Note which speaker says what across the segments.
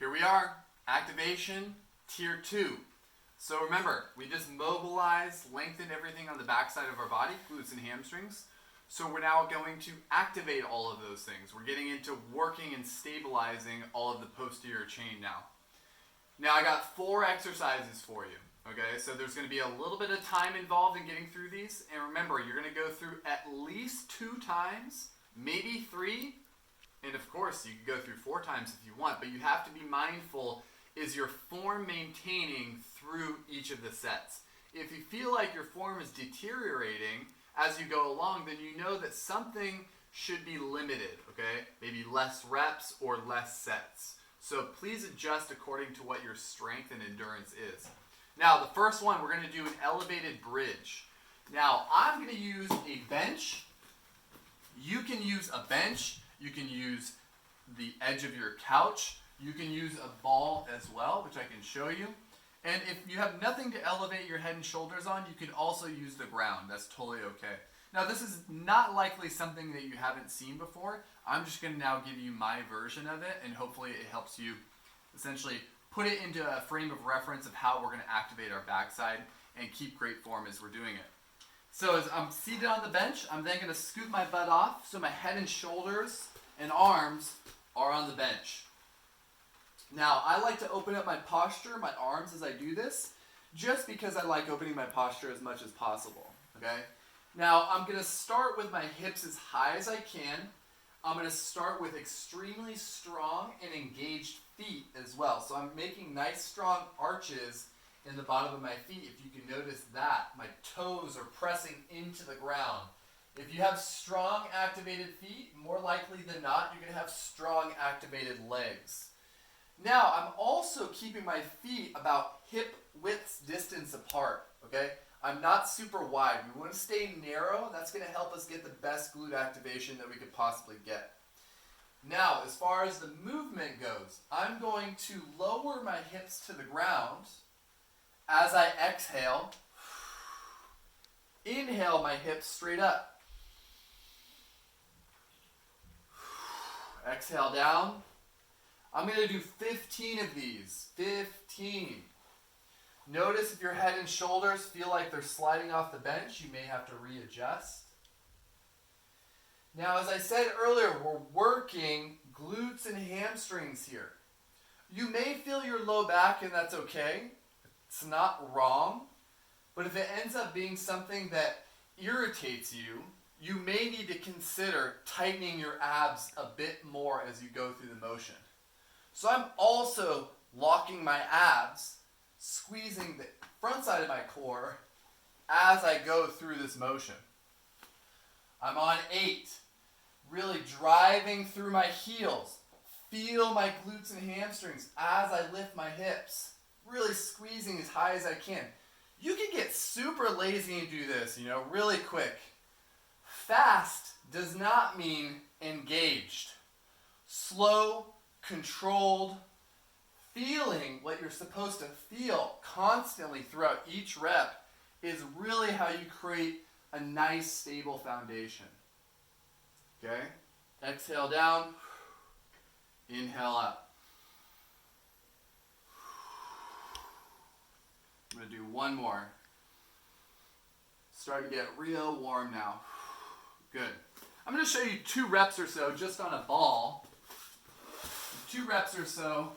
Speaker 1: Here we are, activation, tier 2. So remember, we just mobilized, lengthened everything on the backside of our body, glutes and hamstrings. So we're now going to activate all of those things. We're getting into working and stabilizing all of the posterior chain now. Now I got 4 exercises for you. Okay, so there's going to be a little bit of time involved in getting through these. And remember, you're going to go through at least 2 times, maybe 3. And of course, you can go through 4 times if you want, but you have to be mindful, is your form maintaining through each of the sets? If you feel like your form is deteriorating as you go along, then you know that something should be limited, okay? Maybe less reps or less sets. So please adjust according to what your strength and endurance is. Now, the first one, we're going to do an elevated bridge. Now, I'm going to use a bench. You can use a bench. You can use the edge of your couch. You can use a ball as well, which I can show you. And if you have nothing to elevate your head and shoulders on, you can also use the ground. That's totally okay. Now, this is not likely something that you haven't seen before. I'm just going to now give you my version of it, and hopefully it helps you essentially put it into a frame of reference of how we're going to activate our backside and keep great form as we're doing it. So as I'm seated on the bench, I'm then going to scoot my butt off so my head and shoulders and arms are on the bench. Now, I like to open up my posture, my arms as I do this, just because I like opening my posture as much as possible, okay? Now, I'm going to start with my hips as high as I can. I'm going to start with extremely strong and engaged feet as well. So I'm making nice strong arches in the bottom of my feet. If you can notice that, my toes are pressing into the ground. If you have strong activated feet, more likely than not, you're going to have strong activated legs. Now, I'm also keeping my feet about hip width distance apart, okay? I'm not super wide. We want to stay narrow. That's going to help us get the best glute activation that we could possibly get. Now, as far as the movement goes, I'm going to lower my hips to the ground as I exhale. Inhale my hips straight up. Exhale down. I'm going to do 15 of these. 15. Notice if your head and shoulders feel like they're sliding off the bench, you may have to readjust. Now, as I said earlier, we're working glutes and hamstrings here. You may feel your low back, and that's okay. It's not wrong. But if it ends up being something that irritates you, you may need to consider tightening your abs a bit more as you go through the motion. So I'm also locking my abs, squeezing the front side of my core as I go through this motion. I'm on 8, really driving through my heels. Feel my glutes and hamstrings as I lift my hips, really squeezing as high as I can. You can get super lazy and do this, really quick. Fast does not mean engaged. Slow, controlled, feeling what you're supposed to feel constantly throughout each rep is really how you create a nice, stable foundation. Okay? Exhale down, inhale up. I'm going to do one more. Starting to get real warm now. Good. I'm going to show you 2 reps or so just on a ball. 2 reps or so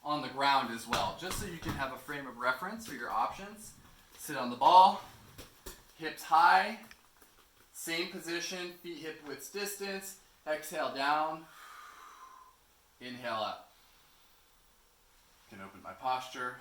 Speaker 1: on the ground as well, just so you can have a frame of reference for your options. Sit on the ball, hips high, same position, feet hip width distance. Exhale down, inhale up. Can open my posture.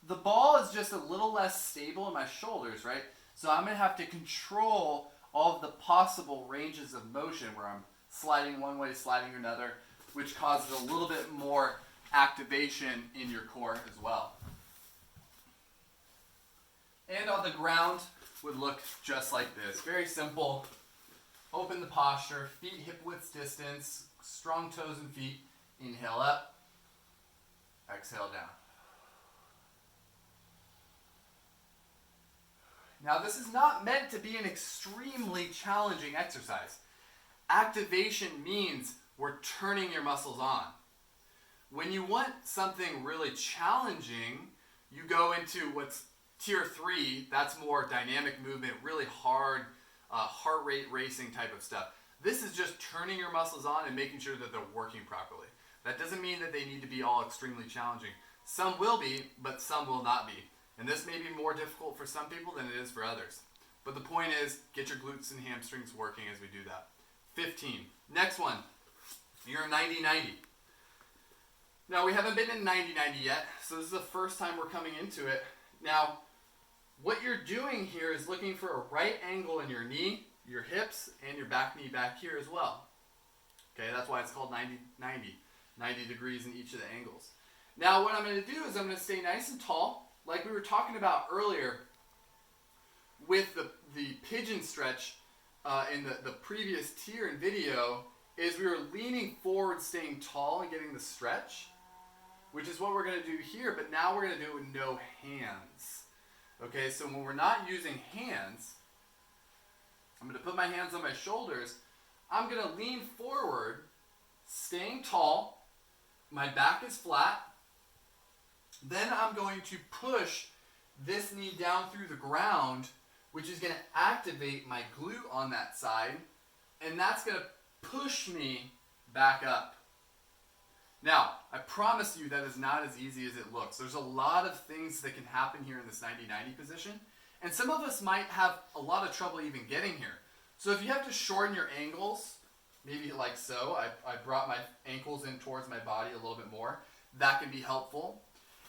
Speaker 1: The ball is just a little less stable in my shoulders, right? So I'm going to have to control all of the possible ranges of motion where I'm sliding one way, sliding another, which causes a little bit more activation in your core as well. And on the ground would look just like this. Very simple. Open the posture, feet hip width distance, strong toes and feet. Inhale up, exhale down. Now, this is not meant to be an extremely challenging exercise. Activation means we're turning your muscles on. When you want something really challenging, you go into what's tier 3, that's more dynamic movement, really hard, heart rate racing type of stuff. This is just turning your muscles on and making sure that they're working properly. That doesn't mean that they need to be all extremely challenging. Some will be, but some will not be. And this may be more difficult for some people than it is for others. But the point is, get your glutes and hamstrings working as we do that. 15. Next one, you're 90-90. Now, we haven't been in 90-90 yet, so this is the first time we're coming into it. Now, what you're doing here is looking for a right angle in your knee, your hips, and your back knee back here as well. Okay, that's why it's called 90-90. 90 degrees in each of the angles. Now, what I'm going to do is I'm going to stay nice and tall, like we were talking about earlier with the pigeon stretch in the previous tier and video, is we were leaning forward, staying tall, and getting the stretch, which is what we're going to do here, but now we're going to do it with no hands. Okay, so when we're not using hands, I'm going to put my hands on my shoulders. I'm going to lean forward, staying tall. My back is flat. Then I'm going to push this knee down through the ground, which is going to activate my glute on that side, and that's going to push me back up. Now, I promise you that is not as easy as it looks. There's a lot of things that can happen here in this 90-90 position, and some of us might have a lot of trouble even getting here. So if you have to shorten your ankles, maybe like so, I brought my ankles in towards my body a little bit more, that can be helpful.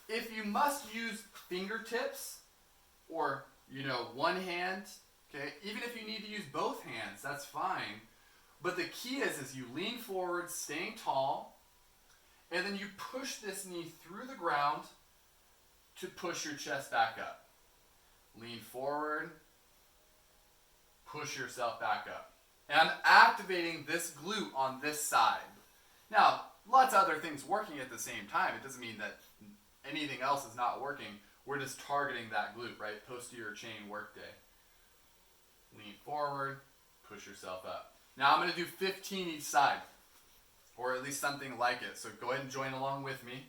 Speaker 1: If you must use fingertips or, one hand, okay, even if you need to use both hands, that's fine. But the key is you lean forward, staying tall, and then you push this knee through the ground to push your chest back up. Lean forward, push yourself back up. And I'm activating this glute on this side. Now, lots of other things working at the same time. It doesn't mean that anything else is not working. We're just targeting that glute, right? Posterior chain work day. Lean forward, push yourself up. Now I'm going to do 15 each side, or at least something like it. So go ahead and join along with me.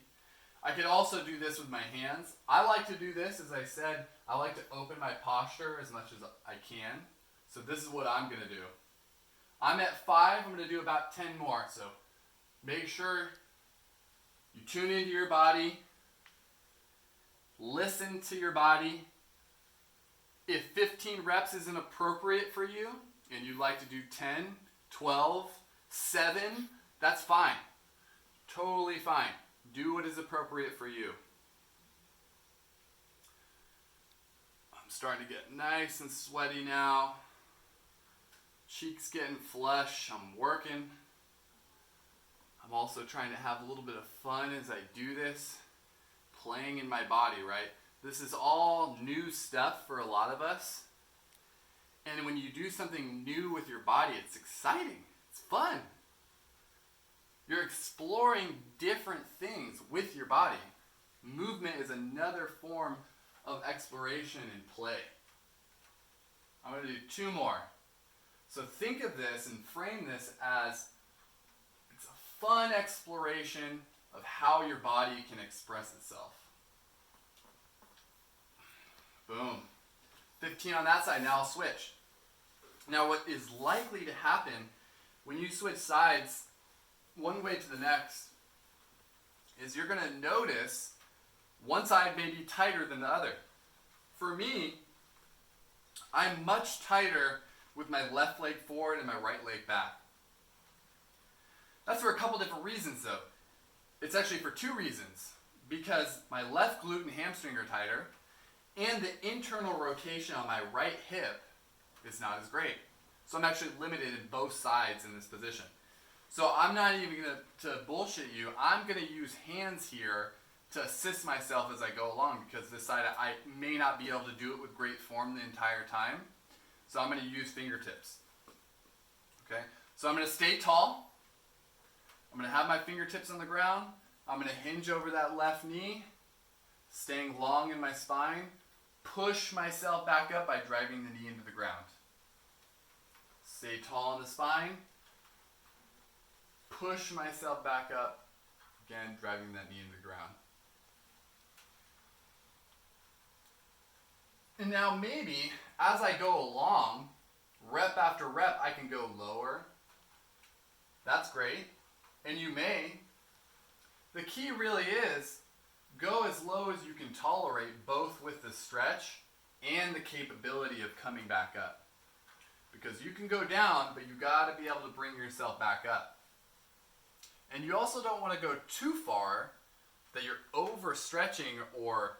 Speaker 1: I could also do this with my hands. I like to do this, as I said, I like to open my posture as much as I can. So this is what I'm going to do. I'm at 5, I'm going to do about 10 more. So make sure you tune into your body, listen to your body. If 15 reps isn't appropriate for you, and you'd like to do 10, 12, 7, that's fine. Totally fine. Do what is appropriate for you. I'm starting to get nice and sweaty now. Cheeks getting flush. I'm working. I'm also trying to have a little bit of fun as I do this. Playing in my body, right? This is all new stuff for a lot of us. And when you do something new with your body, it's exciting. It's fun. You're exploring different things with your body. Movement is another form of exploration and play. I'm going to do 2 more. So think of this and frame this as it's a fun exploration of how your body can express itself. Boom. 15 on that side. Now I'll switch. Now what is likely to happen when you switch sides one way to the next is you're going to notice one side may be tighter than the other. For me, I'm much tighter with my left leg forward and my right leg back. That's for a couple different reasons though. It's actually for 2 reasons. Because my left glute and hamstring are tighter, and the internal rotation on my right hip is not as great. So I'm actually limited in both sides in this position. So I'm not even going to bullshit you. I'm going to use hands here to assist myself as I go along, because this side I may not be able to do it with great form the entire time. So I'm going to use fingertips. Okay? So I'm going to stay tall. I'm going to have my fingertips on the ground. I'm going to hinge over that left knee, staying long in my spine. Push myself back up by driving the knee into the ground. Stay tall in the spine. push myself back up. Again, driving that knee into the ground. And now maybe, as I go along, rep after rep, I can go lower. That's great. And you may. The key really is, go as low as you can tolerate, both with the stretch and the capability of coming back up. Because you can go down, but you got to be able to bring yourself back up. And you also don't want to go too far that you're overstretching or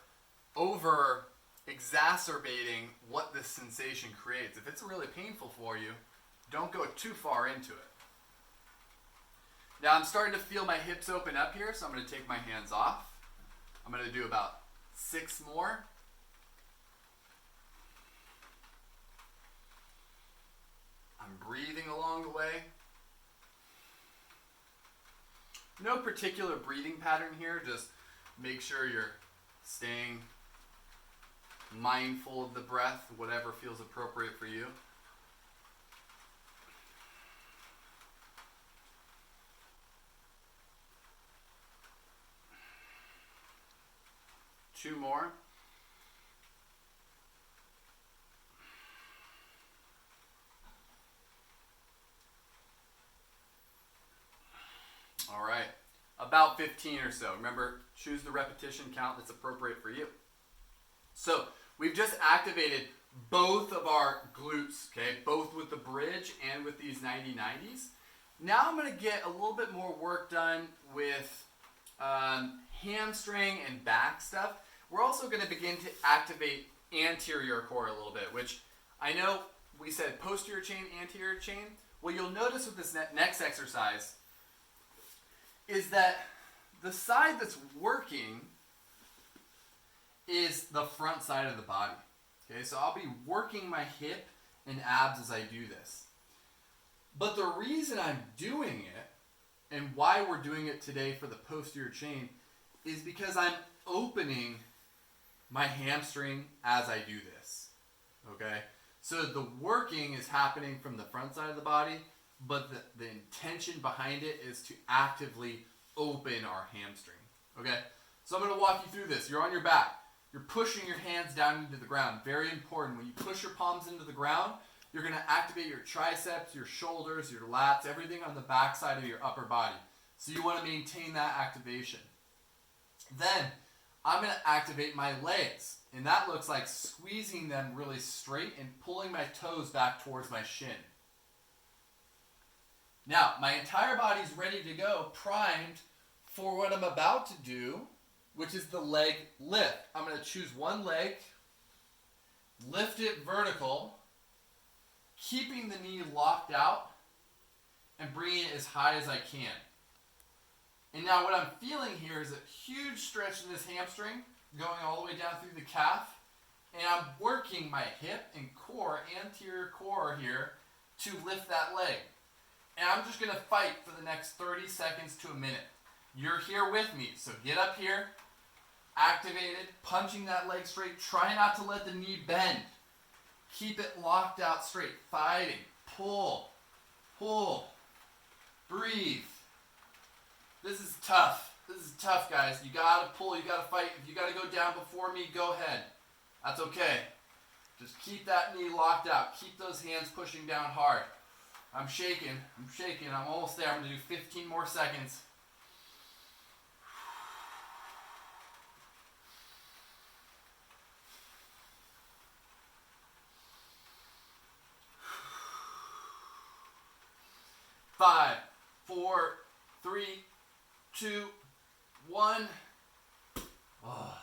Speaker 1: over exacerbating what this sensation creates. If it's really painful for you, don't go too far into it. Now I'm starting to feel my hips open up here, so I'm going to take my hands off. I'm going to do about 6 more. I'm breathing along the way. No particular breathing pattern here, just make sure you're staying mindful of the breath, whatever feels appropriate for you. Two more. All right, about 15 or so. Remember, choose the repetition count that's appropriate for you. So we've just activated both of our glutes, okay, both with the bridge and with these 90-90s. Now I'm going to get a little bit more work done with hamstring and back stuff. We're also going to begin to activate anterior core a little bit, which I know we said posterior chain, anterior chain. Well, you'll notice with this next exercise is that the side that's working is the front side of the body. Okay, so I'll be working my hip and abs as I do this. But the reason I'm doing it, and why we're doing it today for the posterior chain, is because I'm opening my hamstring as I do this. Okay, so the working is happening from the front side of the body, but the intention behind it is to actively open our hamstring. Okay, so I'm going to walk you through this. You're on your back. You're pushing your hands down into the ground. Very important. When you push your palms into the ground, you're going to activate your triceps, your shoulders, your lats, everything on the back side of your upper body. So you want to maintain that activation. Then I'm going to activate my legs. And that looks like squeezing them really straight and pulling my toes back towards my shin. Now, my entire body's ready to go, primed for what I'm about to do, which is the leg lift. I'm going to choose one leg, lift it vertical, keeping the knee locked out, and bringing it as high as I can. And now what I'm feeling here is a huge stretch in this hamstring, going all the way down through the calf, and I'm working my hip and core, anterior core here, to lift that leg. And I'm just going to fight for the next 30 seconds to a minute. You're here with me, so get up here, activated, punching that leg straight. Try not to let the knee bend. Keep it locked out straight, fighting, pull, breathe. This is tough. This is tough, guys. You gotta pull, you gotta fight. If you gotta go down before me, go ahead. That's okay. Just keep that knee locked out. Keep those hands pushing down hard. I'm shaking. I'm almost there. I'm gonna do 15 more seconds. Five, four, three, 2, 1. Oh.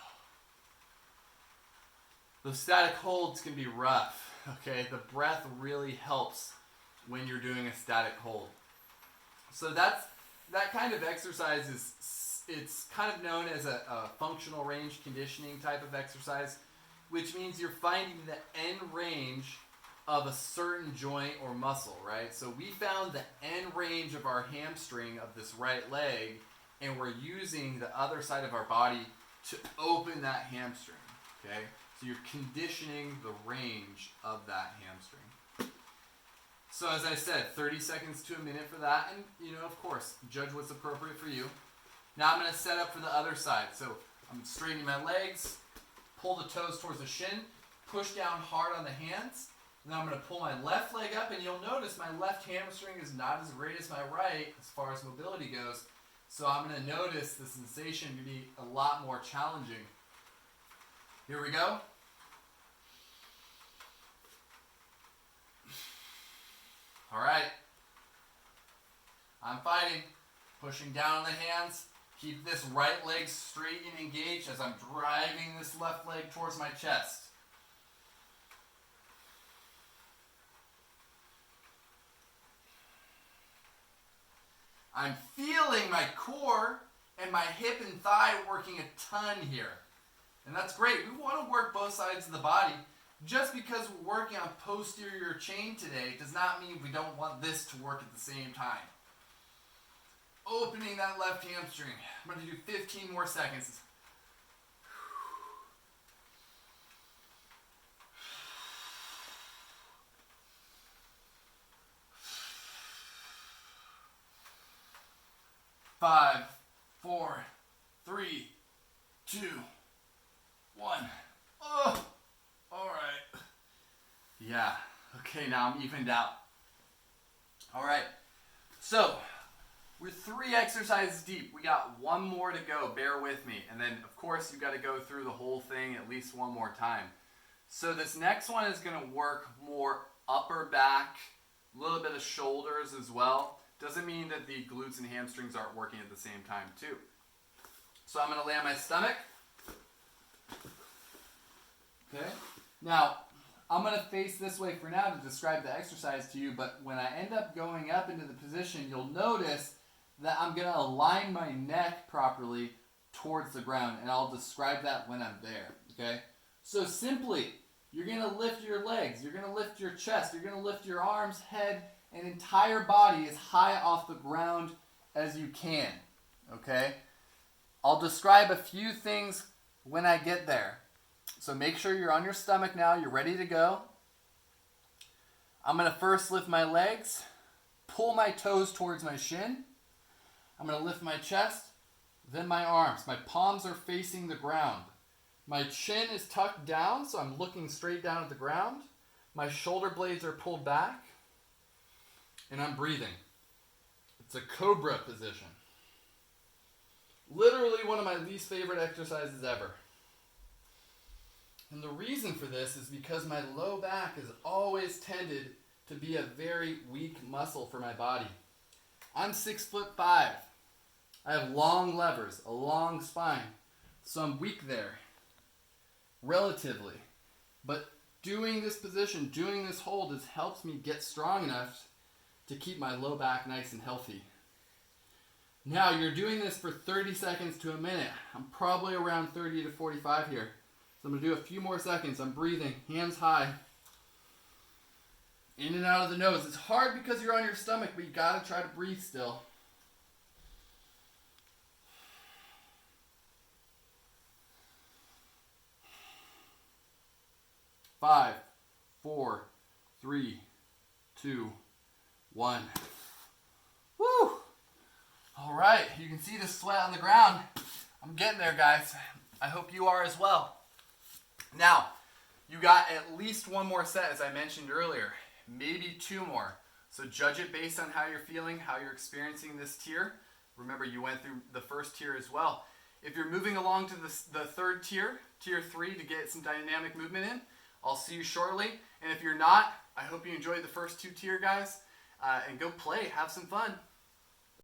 Speaker 1: The static holds can be rough. Okay, the breath really helps when you're doing a static hold. So that kind of exercise it's kind of known as a functional range conditioning type of exercise, which means you're finding the end range of a certain joint or muscle, right? So we found the end range of our hamstring of this right leg, and we're using the other side of our body to open that hamstring, okay? So you're conditioning the range of that hamstring. So as I said, 30 seconds to a minute for that. And, you know, of course, judge what's appropriate for you. Now I'm going to set up for the other side. So I'm straightening my legs, pull the toes towards the shin, push down hard on the hands. Then I'm going to pull my left leg up, and you'll notice my left hamstring is not as great as my right as far as mobility goes. So I'm going to notice the sensation to be a lot more challenging. Here we go. All right. I'm fighting. Pushing down on the hands. Keep this right leg straight and engaged as I'm driving this left leg towards my chest. I'm feeling my core and my hip and thigh working a ton here. And that's great. We want to work both sides of the body. Just because we're working on posterior chain today does not mean we don't want this to work at the same time. Opening that left hamstring. I'm going to do 15 more seconds. Five, 4, 3, 2, 1. Oh, all right. Yeah, okay, now I'm evened out. All right, so we're 3 exercises deep. We got one more to go, bear with me. And then, of course, you got to go through the whole thing at least one more time. So this next one is going to work more upper back, a little bit of shoulders as well. Doesn't mean that the glutes and hamstrings aren't working at the same time too. So I'm going to lay on my stomach. Okay. Now, I'm going to face this way for now to describe the exercise to you, but when I end up going up into the position, you'll notice that I'm going to align my neck properly towards the ground, and I'll describe that when I'm there. Okay. So simply, you're going to lift your legs, you're going to lift your chest, you're going to lift your arms, head, and entire body as high off the ground as you can, okay? I'll describe a few things when I get there. So make sure you're on your stomach now, you're ready to go. I'm going to first lift my legs, pull my toes towards my shin. I'm going to lift my chest, then my arms. My palms are facing the ground. My chin is tucked down, so I'm looking straight down at the ground. My shoulder blades are pulled back. And I'm breathing. It's a cobra position. Literally one of my least favorite exercises ever. And the reason for this is because my low back has always tended to be a very weak muscle for my body. I'm 6'5". I have long levers, a long spine, so I'm weak there, relatively. But doing this position, doing this hold, has helped me get strong enough to keep my low back nice and healthy. Now you're doing this for 30 seconds to a minute. I'm probably around 30 to 45 here. So I'm going to do a few more seconds. I'm breathing, hands high. In and out of the nose. It's hard because you're on your stomach, but you got to try to breathe still. 5, 4, 3, 2, 1. Woo! All right, you can see the sweat on the ground. I'm getting there, guys. I hope you are as well. Now, you got at least one more set, as I mentioned earlier, maybe 2 more. So judge it based on how you're feeling, how you're experiencing this tier. Remember, you went through the first tier as well. If you're moving along to the third tier, tier 3, to get some dynamic movement in, I'll see you shortly. And if you're not, I hope you enjoyed the first 2 tier, guys. And go play, have some fun.